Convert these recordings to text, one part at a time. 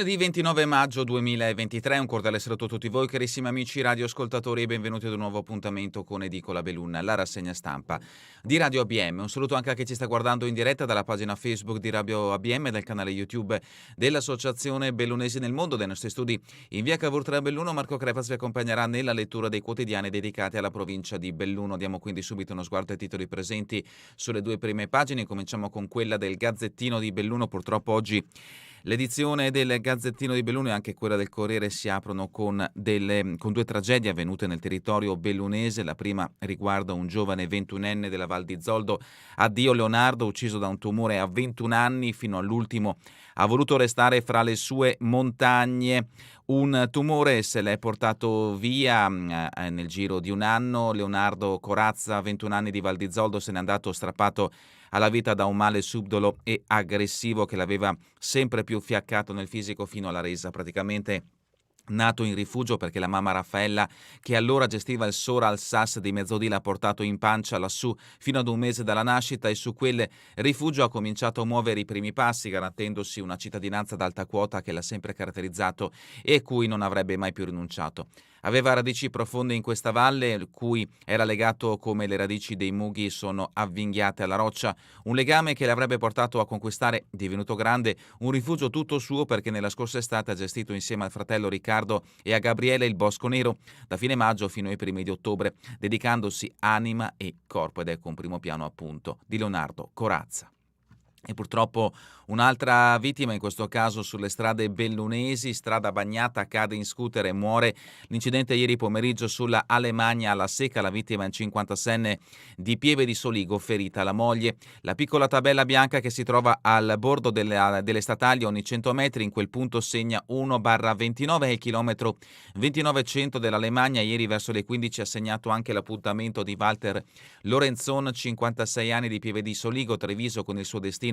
Lunedì 29 maggio 2023, un cordiale saluto a tutti voi carissimi amici radioascoltatori e benvenuti ad un nuovo appuntamento con Edicola Belunna, la rassegna stampa di Radio ABM. Un saluto anche a chi ci sta guardando in diretta dalla pagina Facebook di Radio ABM e dal canale YouTube dell'Associazione Bellunesi nel Mondo. Dai nostri studi in via Cavour 3 a Belluno, Marco Crepas vi accompagnerà nella lettura dei quotidiani dedicati alla provincia di Belluno. Diamo quindi subito uno sguardo ai titoli presenti sulle due prime pagine. Cominciamo con quella del Gazzettino di Belluno. Purtroppo oggi l'edizione del Gazzettino di Belluno e anche quella del Corriere si aprono con due tragedie avvenute nel territorio bellunese. La prima riguarda un giovane 21enne della Val di Zoldo, Addio Leonardo, ucciso da un tumore a 21 anni. Fino all'ultimo ha voluto restare fra le sue montagne. Un tumore se l'è portato via nel giro di un anno. Leonardo Corazza, 21 anni, di Val di Zoldo, se n'è andato strappato alla vita da un male subdolo e aggressivo che l'aveva sempre più fiaccato nel fisico fino alla resa. Praticamente nato in rifugio perché la mamma Raffaella, che allora gestiva il Sora al Sas di Mezzodì, l'ha portato in pancia lassù fino ad un mese dalla nascita e su quel rifugio ha cominciato a muovere i primi passi, garantendosi una cittadinanza d'alta quota che l'ha sempre caratterizzato e cui non avrebbe mai più rinunciato. Aveva radici profonde in questa valle, cui era legato come le radici dei mughi sono avvinghiate alla roccia, un legame che l'avrebbe portato a conquistare, divenuto grande, un rifugio tutto suo, perché nella scorsa estate ha gestito insieme al fratello Riccardo e a Gabriele il Bosco Nero, da fine maggio fino ai primi di ottobre, dedicandosi anima e corpo. Ed ecco un primo piano appunto di Leonardo Corazza. E purtroppo un'altra vittima, in questo caso sulle strade bellunesi, strada bagnata, cade in scooter e muore. L'incidente ieri pomeriggio sulla Alemagna alla Secca, la vittima è un 56enne di Pieve di Soligo, ferita la moglie. La piccola tabella bianca che si trova al bordo delle statali ogni 100 metri, in quel punto segna 1/29 e il chilometro 2900 dell'Alemagna. Ieri verso le 15 ha segnato anche l'appuntamento di Walter Lorenzon, 56 anni, di Pieve di Soligo, Treviso, con il suo destino.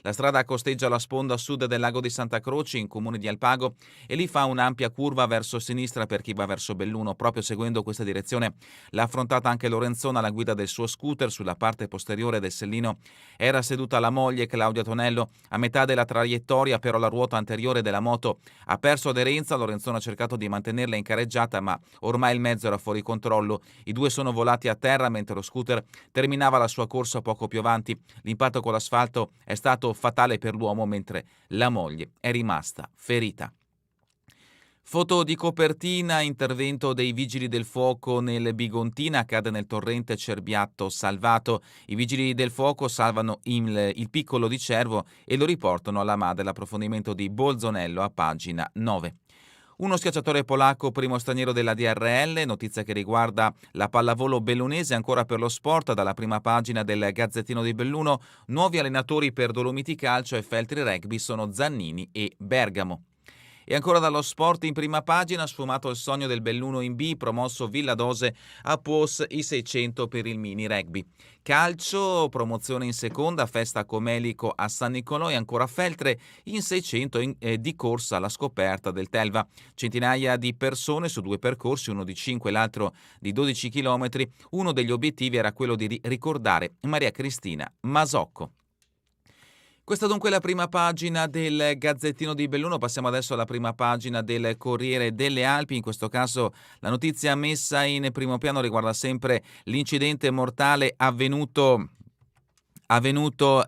La strada costeggia la sponda sud del lago di Santa Croce, in comune di Alpago, e lì fa un'ampia curva verso sinistra per chi va verso Belluno. Proprio seguendo questa direzione l'ha affrontata anche Lorenzon alla guida del suo scooter. Sulla parte posteriore del sellino era seduta la moglie, Claudia Tonello. A metà della traiettoria però la ruota anteriore della moto ha perso aderenza. Lorenzon ha cercato di mantenerla in carreggiata, ma ormai il mezzo era fuori controllo. I due sono volati a terra mentre lo scooter terminava la sua corsa poco più avanti. L'impatto con l'asfalto è stato fatale per l'uomo, mentre la moglie è rimasta ferita. Foto di copertina: intervento dei vigili del fuoco nel Bigontina, cade nel torrente Cerbiatto salvato. I vigili del fuoco salvano il piccolo di Cervo e lo riportano alla madre. L'approfondimento di Bolzonello a pagina 9. Uno schiacciatore polacco, primo straniero della DRL, notizia che riguarda la pallavolo bellunese. Ancora per lo sport, dalla prima pagina del Gazzettino di Belluno, nuovi allenatori per Dolomiti Calcio e Feltri Rugby sono Zannini e Bergamo. E ancora dallo sport, in prima pagina, sfumato il sogno del Belluno in B, promosso Villadose a Puos, i 600 per il mini rugby. Calcio, promozione in seconda, festa Comelico a San Nicolò, e ancora Feltre in 600 di corsa alla scoperta del Telva. Centinaia di persone su due percorsi, uno di 5 e l'altro di 12 chilometri. Uno degli obiettivi era quello di ricordare Maria Cristina Masocco. Questa dunque è la prima pagina del Gazzettino di Belluno. Passiamo adesso alla prima pagina del Corriere delle Alpi. In questo caso la notizia messa in primo piano riguarda sempre l'incidente mortale avvenuto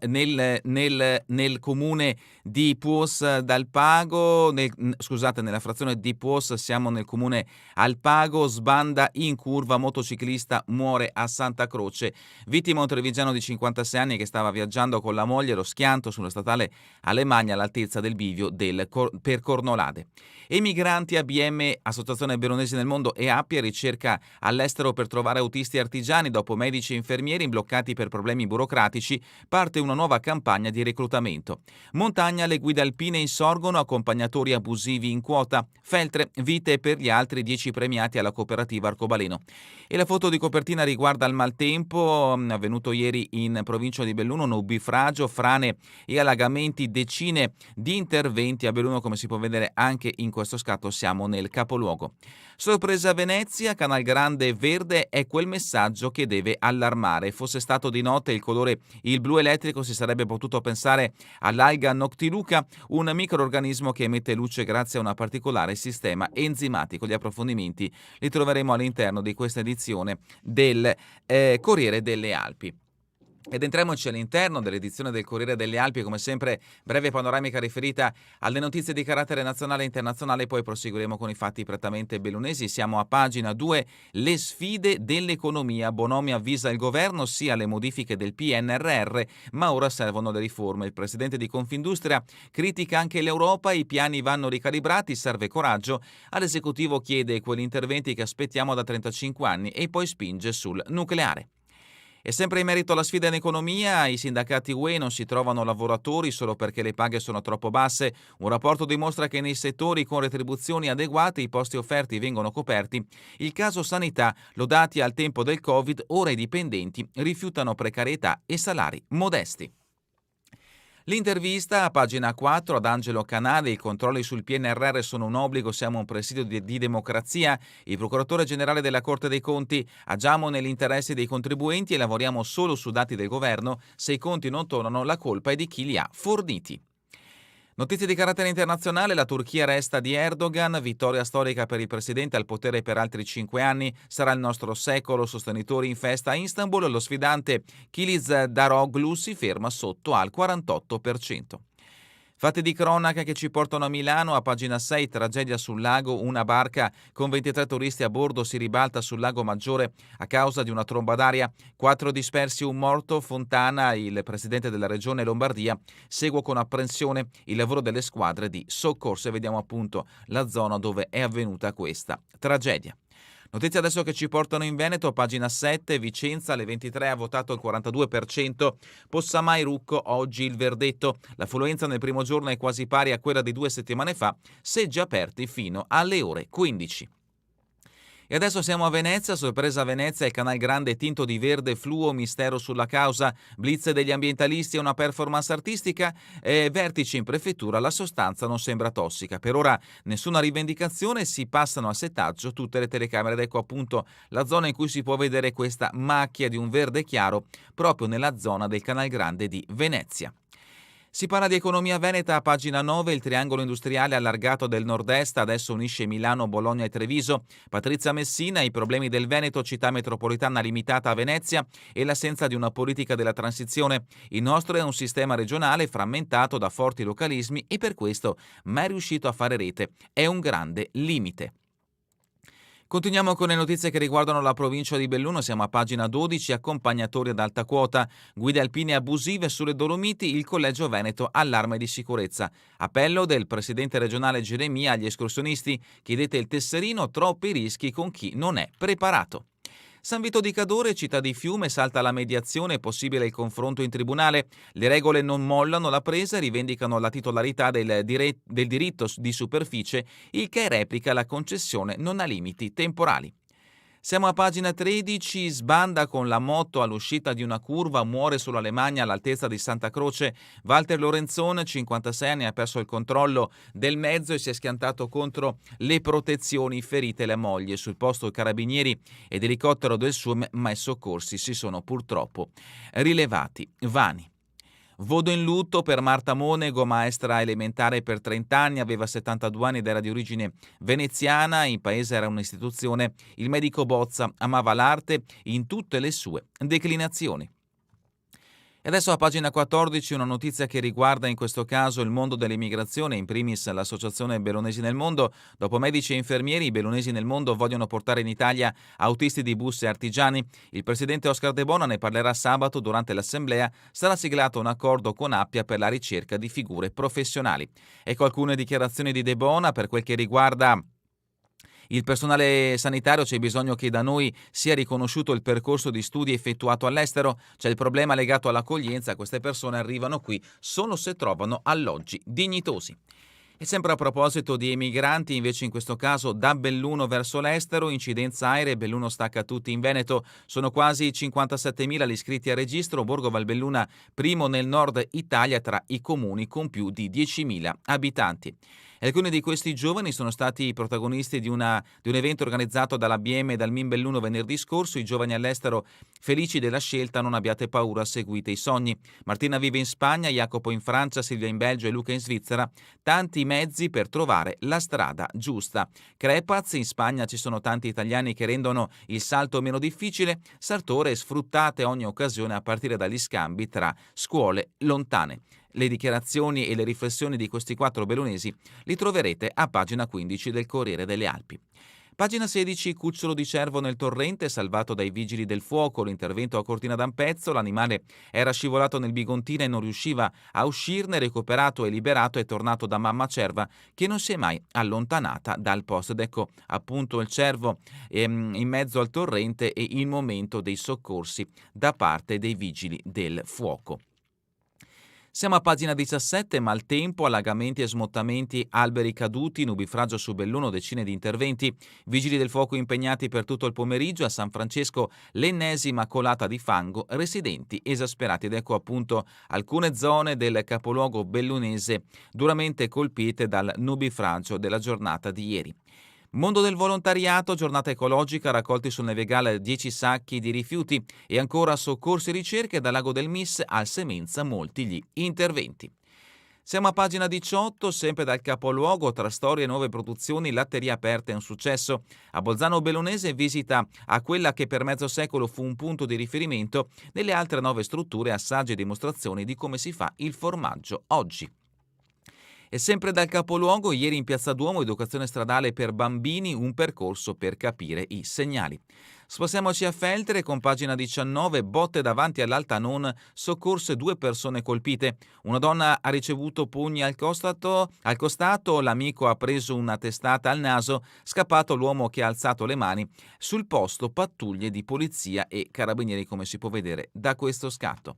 nel comune di Puos d'Alpago, nella frazione di Puos, siamo nel comune Alpago. Sbanda in curva, motociclista muore a Santa Croce. Vittima un trevigiano di 56 anni che stava viaggiando con la moglie. Lo schianto sulla statale Alemagna all'altezza del bivio per Cornolade. Emigranti, ABM, Associazione Bellunesi nel Mondo, e Appia, ricerca all'estero per trovare autisti artigiani. Dopo medici e infermieri bloccati per problemi burocratici, parte una nuova campagna di reclutamento. Montagna, le guide alpine insorgono, accompagnatori abusivi in quota. Feltre, vite per gli altri 10 premiati alla cooperativa Arcobaleno. E la foto di copertina riguarda il maltempo avvenuto ieri in provincia di Belluno, nubifragio, frane e allagamenti, decine di interventi a Belluno, come si può vedere anche in questo scatto. Siamo nel capoluogo. Sorpresa a Venezia, Canal Grande verde è quel messaggio che deve allarmare. Fosse stato di notte il colore il blu elettrico si sarebbe potuto pensare all'alga Noctiluca, un microorganismo che emette luce grazie a un particolare sistema enzimatico. Gli approfondimenti li troveremo all'interno di questa edizione del Corriere delle Alpi. Ed entriamoci all'interno dell'edizione del Corriere delle Alpi, come sempre breve panoramica riferita alle notizie di carattere nazionale e internazionale, poi proseguiremo con i fatti prettamente bellunesi. Siamo a pagina 2, le sfide dell'economia. Bonomi avvisa il governo sia alle modifiche del PNRR, ma ora servono le riforme. Il presidente di Confindustria critica anche l'Europa, i piani vanno ricalibrati, serve coraggio. All'esecutivo chiede quegli interventi che aspettiamo da 35 anni e poi spinge sul nucleare. E sempre in merito alla sfida in economia, i sindacati UE non si trovano lavoratori solo perché le paghe sono troppo basse. Un rapporto dimostra che nei settori con retribuzioni adeguate i posti offerti vengono coperti. Il caso sanità, lodati al tempo del Covid, ora i dipendenti rifiutano precarietà e salari modesti. L'intervista a pagina 4 ad Angelo Canale, i controlli sul PNRR sono un obbligo, siamo un presidio di democrazia. Il procuratore generale della Corte dei Conti, agiamo nell'interesse dei contribuenti e lavoriamo solo su dati del governo, se i conti non tornano la colpa è di chi li ha forniti. Notizie di carattere internazionale, la Turchia resta di Erdogan, vittoria storica per il presidente al potere per altri 5 anni, sarà il nostro secolo, sostenitori in festa a Istanbul, lo sfidante Kılıçdaroğlu si ferma sotto al 48%. Fatti di cronaca che ci portano a Milano, a pagina 6, tragedia sul lago, una barca con 23 turisti a bordo si ribalta sul lago Maggiore a causa di una tromba d'aria, 4 dispersi, un morto. Fontana, il presidente della regione Lombardia, segue con apprensione il lavoro delle squadre di soccorso e vediamo appunto la zona dove è avvenuta questa tragedia. Notizie adesso che ci portano in Veneto, pagina 7, Vicenza, alle 23 ha votato il 42%, Possamai Rucco, oggi il verdetto, l'affluenza nel primo giorno è quasi pari a quella di 2 settimane fa, seggi aperti fino alle ore 15. E adesso siamo a Venezia, sorpresa a Venezia, il Canal Grande tinto di verde fluo, mistero sulla causa, blitz degli ambientalisti e una performance artistica, vertici in prefettura, la sostanza non sembra tossica. Per ora nessuna rivendicazione, si passano a settaggio tutte le telecamere ed ecco appunto la zona in cui si può vedere questa macchia di un verde chiaro proprio nella zona del Canal Grande di Venezia. Si parla di economia veneta a pagina 9, il triangolo industriale allargato del nord-est adesso unisce Milano, Bologna e Treviso. Patrizia Messina, i problemi del Veneto, città metropolitana limitata a Venezia e l'assenza di una politica della transizione. Il nostro è un sistema regionale frammentato da forti localismi e per questo mai riuscito a fare rete. È un grande limite. Continuiamo con le notizie che riguardano la provincia di Belluno, siamo a pagina 12, accompagnatori ad alta quota, guide alpine abusive sulle Dolomiti, il Collegio Veneto allarme di sicurezza. Appello del presidente regionale Geremia agli escursionisti, chiedete il tesserino, troppi rischi con chi non è preparato. San Vito di Cadore, città di Fiume, salta la mediazione, possibile il confronto in tribunale. Le regole non mollano la presa e rivendicano la titolarità del diritto di superficie, il che replica la concessione non ha limiti temporali. Siamo a pagina 13, sbanda con la moto all'uscita di una curva, muore sull'Alemagna all'altezza di Santa Croce. Walter Lorenzon, 56 anni, ha perso il controllo del mezzo e si è schiantato contro le protezioni, ferite la moglie. Sul posto carabinieri ed elicottero del SUM, ma i soccorsi si sono purtroppo rilevati vani. Voto in lutto per Marta Monego, maestra elementare per 30 anni, aveva 72 anni ed era di origine veneziana, in paese era un'istituzione. Il medico Bozza amava l'arte in tutte le sue declinazioni. E adesso a pagina 14 una notizia che riguarda in questo caso il mondo dell'immigrazione, in primis l'associazione Bellunesi nel Mondo. Dopo medici e infermieri, i Bellunesi nel Mondo vogliono portare in Italia autisti di bus e artigiani. Il presidente Oscar De Bona ne parlerà sabato durante l'assemblea. Sarà siglato un accordo con Appia per la ricerca di figure professionali. Ecco alcune dichiarazioni di De Bona per quel che riguarda il personale sanitario. C'è bisogno che da noi sia riconosciuto il percorso di studi effettuato all'estero. C'è il problema legato all'accoglienza. Queste persone arrivano qui solo se trovano alloggi dignitosi. E sempre a proposito di emigranti, invece in questo caso da Belluno verso l'estero, incidenza aerea, Belluno stacca tutti in Veneto, sono quasi 57.000 gli iscritti a registro, Borgo Valbelluna primo nel nord Italia tra i comuni con più di 10.000 abitanti. Alcuni di questi giovani sono stati i protagonisti di un evento organizzato dall'ABM e dal Mimbelluno venerdì scorso. I giovani all'estero felici della scelta, non abbiate paura, seguite i sogni. Martina vive in Spagna, Jacopo in Francia, Silvia in Belgio e Luca in Svizzera. Tanti mezzi per trovare la strada giusta. Crepaz, in Spagna ci sono tanti italiani che rendono il salto meno difficile. Sartore, sfruttate ogni occasione a partire dagli scambi tra scuole lontane. Le dichiarazioni e le riflessioni di questi 4 bellunesi li troverete a pagina 15 del Corriere delle Alpi. Pagina 16, cucciolo di cervo nel torrente salvato dai vigili del fuoco, l'intervento a Cortina d'Ampezzo, l'animale era scivolato nel Bigontina e non riusciva a uscirne, recuperato e liberato è tornato da mamma cerva che non si è mai allontanata dal posto. Ed ecco appunto il cervo in mezzo al torrente e il momento dei soccorsi da parte dei vigili del fuoco. Siamo a pagina 17, maltempo, allagamenti e smottamenti, alberi caduti, nubifragio su Belluno, decine di interventi, vigili del fuoco impegnati per tutto il pomeriggio, a San Francesco l'ennesima colata di fango, residenti esasperati. Ed ecco appunto alcune zone del capoluogo bellunese duramente colpite dal nubifragio della giornata di ieri. Mondo del volontariato, giornata ecologica, raccolti sul Nevegale 10 sacchi di rifiuti e ancora soccorsi e ricerche dal lago del Mis al Semenza, molti gli interventi. Siamo a pagina 18, sempre dal capoluogo, tra storie e nuove produzioni, latteria aperta è un successo. A Bolzano Bellunese visita a quella che per mezzo secolo fu un punto di riferimento, nelle altre 9 strutture assaggi e dimostrazioni di come si fa il formaggio oggi. E sempre dal capoluogo, ieri in Piazza Duomo, educazione stradale per bambini, un percorso per capire i segnali. Spostiamoci a Feltre con pagina 19, botte davanti all'Altanon, soccorse 2 persone colpite. Una donna ha ricevuto pugni al costato, l'amico ha preso una testata al naso, scappato l'uomo che ha alzato le mani. Sul posto pattuglie di polizia e carabinieri, come si può vedere da questo scatto.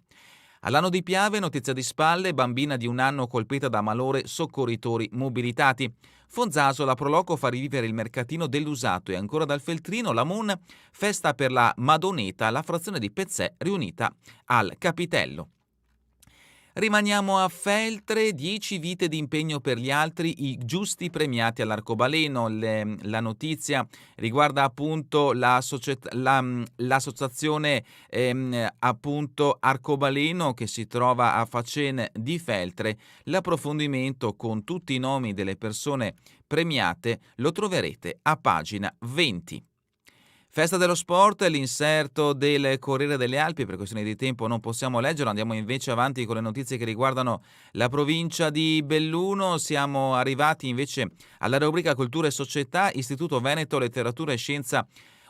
All'Ano di Piave, notizia di spalle, bambina di 1 anno colpita da malore, soccorritori mobilitati. Fonzaso, la Proloco fa rivivere il mercatino dell'usato. E ancora dal Feltrino, la Mon, festa per la Madoneta, la frazione di Pezzè riunita al Capitello. Rimaniamo a Feltre, 10 vite di impegno per gli altri, i giusti premiati all'arcobaleno. La notizia riguarda appunto l'associazione appunto Arcobaleno che si trova a Facene di Feltre. L'approfondimento con tutti i nomi delle persone premiate lo troverete a pagina 20. Festa dello sport, l'inserto del Corriere delle Alpi, per questioni di tempo non possiamo leggerlo, andiamo invece avanti con le notizie che riguardano la provincia di Belluno. Siamo arrivati invece alla rubrica Cultura e Società, Istituto Veneto Letteratura e Scienza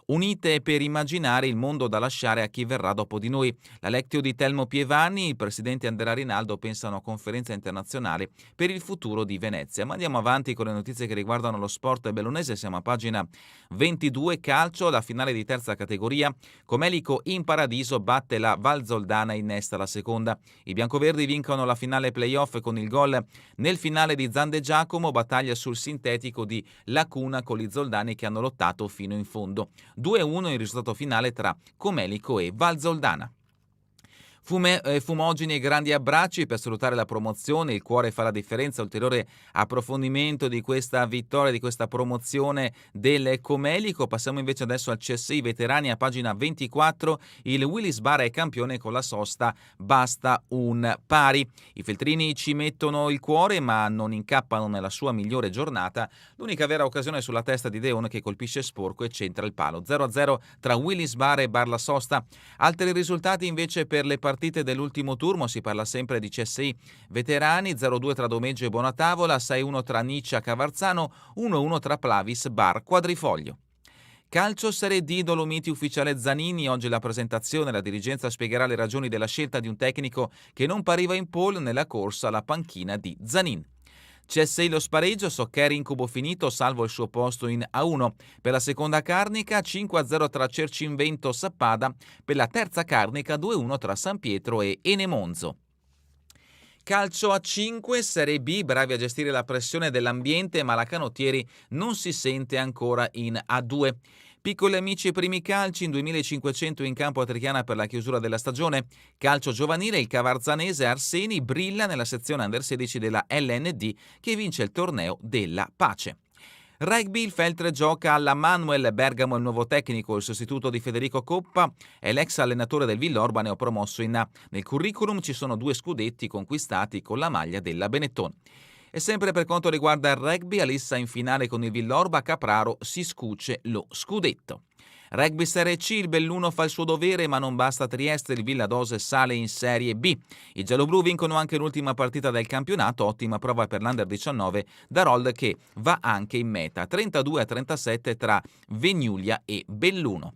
Unite per immaginare il mondo da lasciare a chi verrà dopo di noi. La Lectio di Telmo Pievani, il presidente Andrea Rinaldo pensano a conferenza internazionale per il futuro di Venezia. Ma andiamo avanti con le notizie che riguardano lo sport bellunese. Siamo a pagina 22, calcio, la finale di terza categoria. Comelico in Paradiso batte la Valzoldana e innesta la seconda. I biancoverdi vincono la finale playoff con il gol nel finale di Zande Giacomo, battaglia sul sintetico di Lacuna con gli zoldani che hanno lottato fino in fondo. 2-1 il risultato finale tra Comelico e Valzoldana. Fumogeni e grandi abbracci per salutare la promozione, il cuore fa la differenza, ulteriore approfondimento di questa vittoria, di questa promozione del Comelico. Passiamo invece adesso al CSI veterani a pagina 24, il Willis Bara è campione con la sosta, basta un pari. I feltrini ci mettono il cuore ma non incappano nella sua migliore giornata, l'unica vera occasione è sulla testa di Deone che colpisce sporco e centra il palo. 0-0 tra Willis Bara e Barla Sosta. Altri risultati invece per le partite dell'ultimo turno, si parla sempre di CSI veterani, 0-2 tra Domeggio e Bonatavola, 6-1 tra Niccia Cavarzano, 1-1 tra Plavis Bar Quadrifoglio. Calcio Serie D, Dolomiti ufficiale Zanini, oggi la presentazione, la dirigenza spiegherà le ragioni della scelta di un tecnico che non pariva in pole nella corsa alla panchina di Zanin. CSI lo spareggio, Soccheri incubo finito, salvo il suo posto in A1. Per la seconda carnica 5-0 tra Cercinvento Sappada, per la terza carnica 2-1 tra San Pietro e Enemonzo. Calcio a 5, Serie B, bravi a gestire la pressione dell'ambiente, ma la Canottieri non si sente ancora in A2. Piccoli amici e primi calci, in 2500 in campo a Trichiana per la chiusura della stagione. Calcio giovanile, il cavarzanese Arseni brilla nella sezione Under 16 della LND che vince il torneo della pace. Rugby, il Feltre gioca alla Manuel, Bergamo è il nuovo tecnico, il sostituto di Federico Coppa è l'ex allenatore del Villorba, neopromosso in A. Nel curriculum ci sono 2 scudetti conquistati con la maglia della Benetton. E sempre per quanto riguarda il rugby, Alissa in finale con il Villorba, Capraro si scuce lo scudetto. Rugby Serie C, il Belluno fa il suo dovere ma non basta Trieste, il Villadose sale in Serie B. I gialloblu vincono anche l'ultima partita del campionato, ottima prova per l'Under 19 da Rold che va anche in meta, 32-37 tra Vegnulia e Belluno.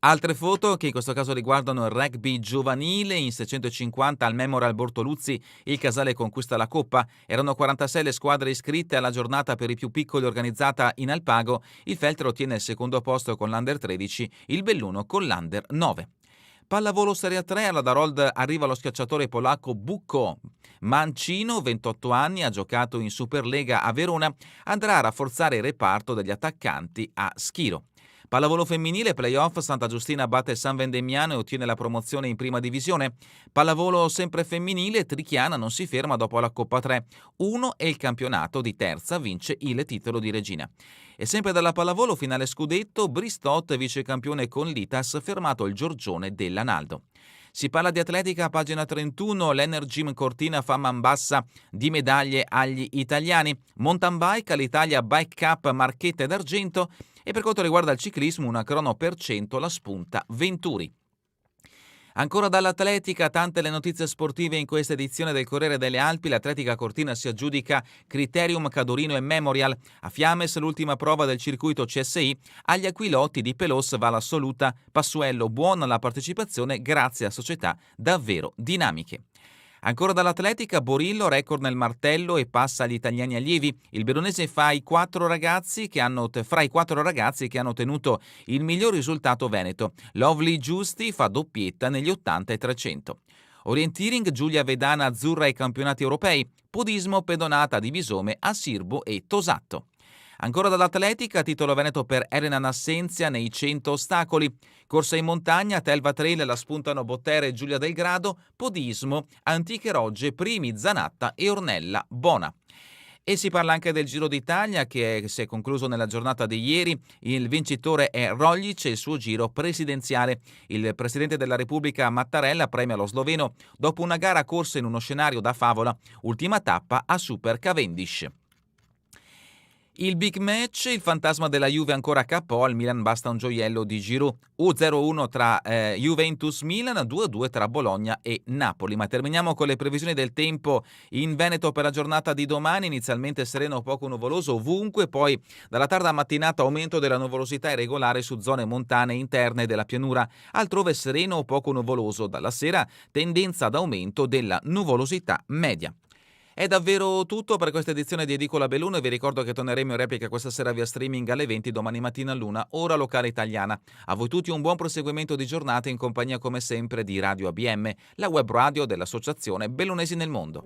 Altre foto che in questo caso riguardano il rugby giovanile, in 650 al Memorial Bortoluzzi il Casale conquista la Coppa, erano 46 le squadre iscritte alla giornata per i più piccoli organizzata in Alpago, il Feltre ottiene il secondo posto con l'Under 13, il Belluno con l'Under 9. Pallavolo Serie 3, alla Darold arriva lo schiacciatore polacco Bucco. Mancino, 28 anni, ha giocato in Superlega a Verona, andrà a rafforzare il reparto degli attaccanti a Schiro. Pallavolo femminile, playoff, Santa Giustina batte San Vendemiano e ottiene la promozione in prima divisione. Pallavolo sempre femminile, Trichiana non si ferma dopo la Coppa 3. 1 e il campionato di terza vince il titolo di regina. E sempre dalla pallavolo, finale scudetto, Bristot vicecampione con l'Itas, fermato il Giorgione dell'Analdo. Si parla di atletica, a pagina 31, l'Energym Cortina fa man bassa di medaglie agli italiani. Mountain bike, all'Italia Bike Cup Marchette d'argento. E per quanto riguarda il ciclismo, una crono per 100 la spunta Venturi. Ancora dall'atletica, tante le notizie sportive in questa edizione del Corriere delle Alpi. L'Atletica Cortina si aggiudica Criterium, Cadorino e Memorial. A Fiames l'ultima prova del circuito CSI. Agli Aquilotti di Pelos va l'assoluta Passuello. Buona la partecipazione grazie a società davvero dinamiche. Ancora dall'atletica, Borillo, record nel martello e passa agli italiani allievi. Il veronese fra i 4 ragazzi che hanno ottenuto il miglior risultato veneto. Lovely Giusti fa doppietta negli 80 e 300. Orienteering, Giulia Vedana azzurra ai campionati europei. Podismo, pedonata di Visome a Sirbo e Tosatto. Ancora dall'atletica, titolo veneto per Elena Nassenzia nei 100 ostacoli. Corsa in montagna, Telva Trail la spuntano Bottere e Giulia Del Grado. Podismo, Antiche Rogge, Primi, Zanatta e Ornella Bona. E si parla anche del Giro d'Italia che si è concluso nella giornata di ieri. Il vincitore è Roglic e il suo giro presidenziale. Il presidente della Repubblica Mattarella premia lo sloveno dopo una gara corsa in uno scenario da favola. Ultima tappa a Super Cavendish. Il big match, il fantasma della Juve ancora KO, al Milan basta un gioiello di Giroud. 0-1 tra Juventus-Milan, 2-2 tra Bologna e Napoli. Ma terminiamo con le previsioni del tempo in Veneto per la giornata di domani. Inizialmente sereno o poco nuvoloso ovunque, poi dalla tarda mattinata aumento della nuvolosità irregolare su zone montane interne della pianura, altrove sereno o poco nuvoloso. Dalla sera tendenza ad aumento della nuvolosità media. È davvero tutto per questa edizione di Edicola Belluno e vi ricordo che torneremo in replica questa sera via streaming alle 20, domani mattina all'1, ora locale italiana. A voi tutti un buon proseguimento di giornata in compagnia come sempre di Radio ABM, la web radio dell'Associazione Bellunesi nel Mondo.